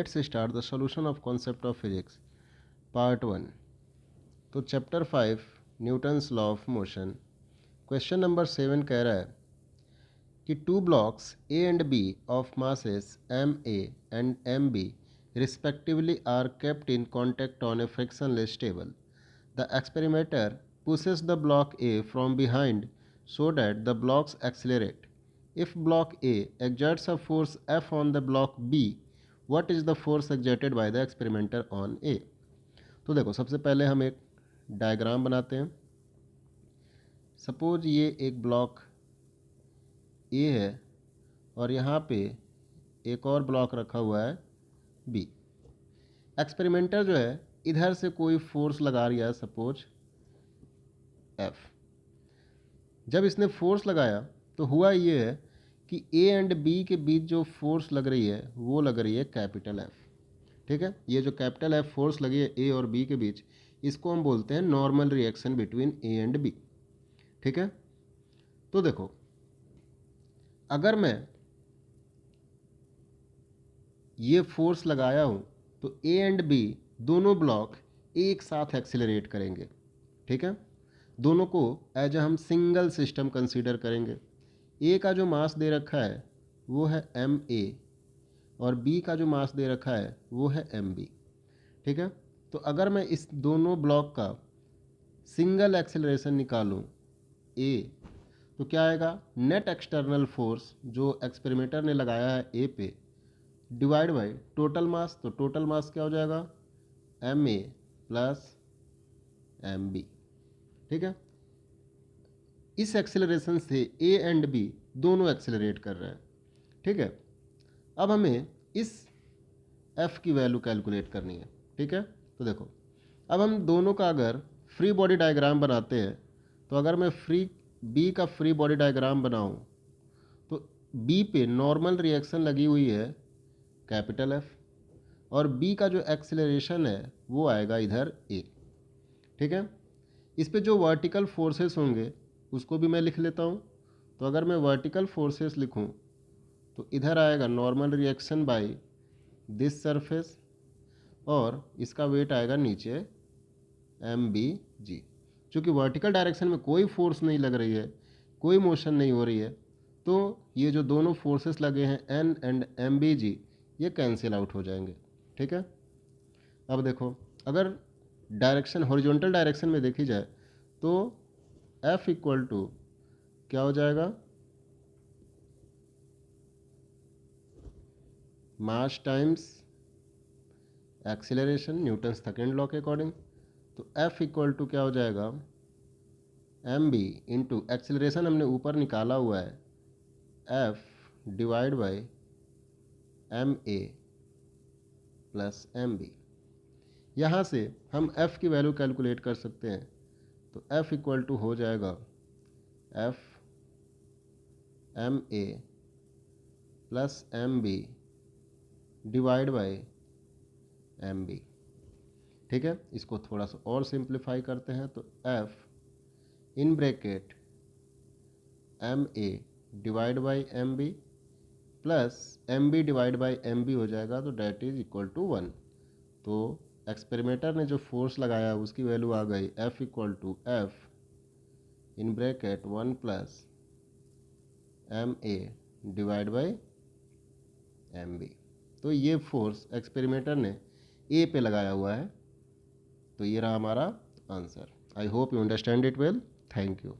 Let's start the solution of concept of physics part 1। तो chapter 5 Newton's law of motion. Question number 7 कह रहा है कि two blocks A and B of masses M A and M B respectively are kept in contact on a frictionless table. The experimenter pushes the block A from behind so that the blocks accelerate. If block A exerts a force F on the block B, what is the force exerted by the experimenter on A? तो देखो, सबसे पहले हम एक diagram बनाते हैं। Suppose ये एक ब्लॉक ए है और यहाँ पे एक और ब्लॉक रखा हुआ है बी। एक्सपेरिमेंटर जो है इधर से कोई फोर्स लगा रहा है, सपोज एफ। जब इसने फोर्स लगाया तो हुआ ये है कि ए एंड बी के बीच जो फोर्स लग रही है वो लग रही है कैपिटल एफ। ठीक है, ये जो कैपिटल एफ फोर्स लगी है ए और बी के बीच, इसको हम बोलते हैं normal reaction between A and B. ठीक है, तो देखो, अगर मैं ये फोर्स लगाया हूं तो ए एंड बी दोनों ब्लॉक एक साथ एक्सेलरेट करेंगे। ठीक है, दोनों को एज हम सिंगल सिस्टम कंसीडर करेंगे। ए का जो मास दे रखा है वो है एम ए और बी का जो मास दे रखा है वो है एम बी। ठीक है, तो अगर मैं इस दोनों ब्लॉक का सिंगल एक्सेलरेशन निकालूं ए, तो क्या आएगा? नेट एक्सटर्नल फोर्स जो एक्सपेरिमेंटर ने लगाया है ए पे डिवाइड बाई टोटल मास। तो टोटल मास क्या हो जाएगा? M A plus M B. ठीक है, इस एक्सेलरेशन से ए एंड बी दोनों एक्सेलरेट कर रहे हैं। ठीक है, अब हमें इस एफ की वैल्यू कैलकुलेट करनी है। ठीक है, तो देखो, अब हम दोनों का अगर फ्री बॉडी डायग्राम बनाते हैं तो अगर मैं बी का फ्री बॉडी डायग्राम बनाऊं तो बी पे नॉर्मल रिएक्शन लगी हुई है कैपिटल एफ और बी का जो एक्सेलरेशन है वो आएगा इधर ए। ठीक है, इस पे जो वर्टिकल फोर्सेस होंगे उसको भी मैं लिख लेता हूँ। तो अगर मैं वर्टिकल फोर्सेस लिखूँ तो इधर आएगा normal reaction by this surface और इसका वेट आएगा नीचे एम बी जी। चूँकि वर्टिकल डायरेक्शन में कोई फोर्स नहीं लग रही है, कोई मोशन नहीं हो रही है, तो ये जो दोनों फोर्सेस लगे हैं एन एंड एम बी जी, ये कैंसिल आउट हो जाएंगे। ठीक है, अब देखो, अगर डायरेक्शन हॉरिजॉन्टल डायरेक्शन में देखी जाए तो F इक्वल टू क्या हो जाएगा? मास times acceleration, Newton second law के अकॉर्डिंग। तो F इक्वल टू क्या हो जाएगा? एम बी इंटू एक्सीलरेशन हमने ऊपर निकाला हुआ है F divide by M A plus M B. यहाँ से हम F की वैल्यू कैलकुलेट कर सकते हैं। तो F इक्वल टू हो जाएगा F M A plus M B divide by M B. ठीक है, इसको थोड़ा सा और सिंप्लीफाई करते हैं तो F in bracket M A divide by M B plus M B divide by M B हो जाएगा, तो डैट इज इक्वल टू 1। तो एक्सपेरिमेंटर ने जो फोर्स लगाया उसकी वैल्यू आ गई F equal to F in bracket 1 plus M A divide by M B. तो ये फोर्स एक्सपेरिमेंटर ने ए पे लगाया हुआ है। तो ये रहा हमारा answer. I hope you understand it well. Thank you.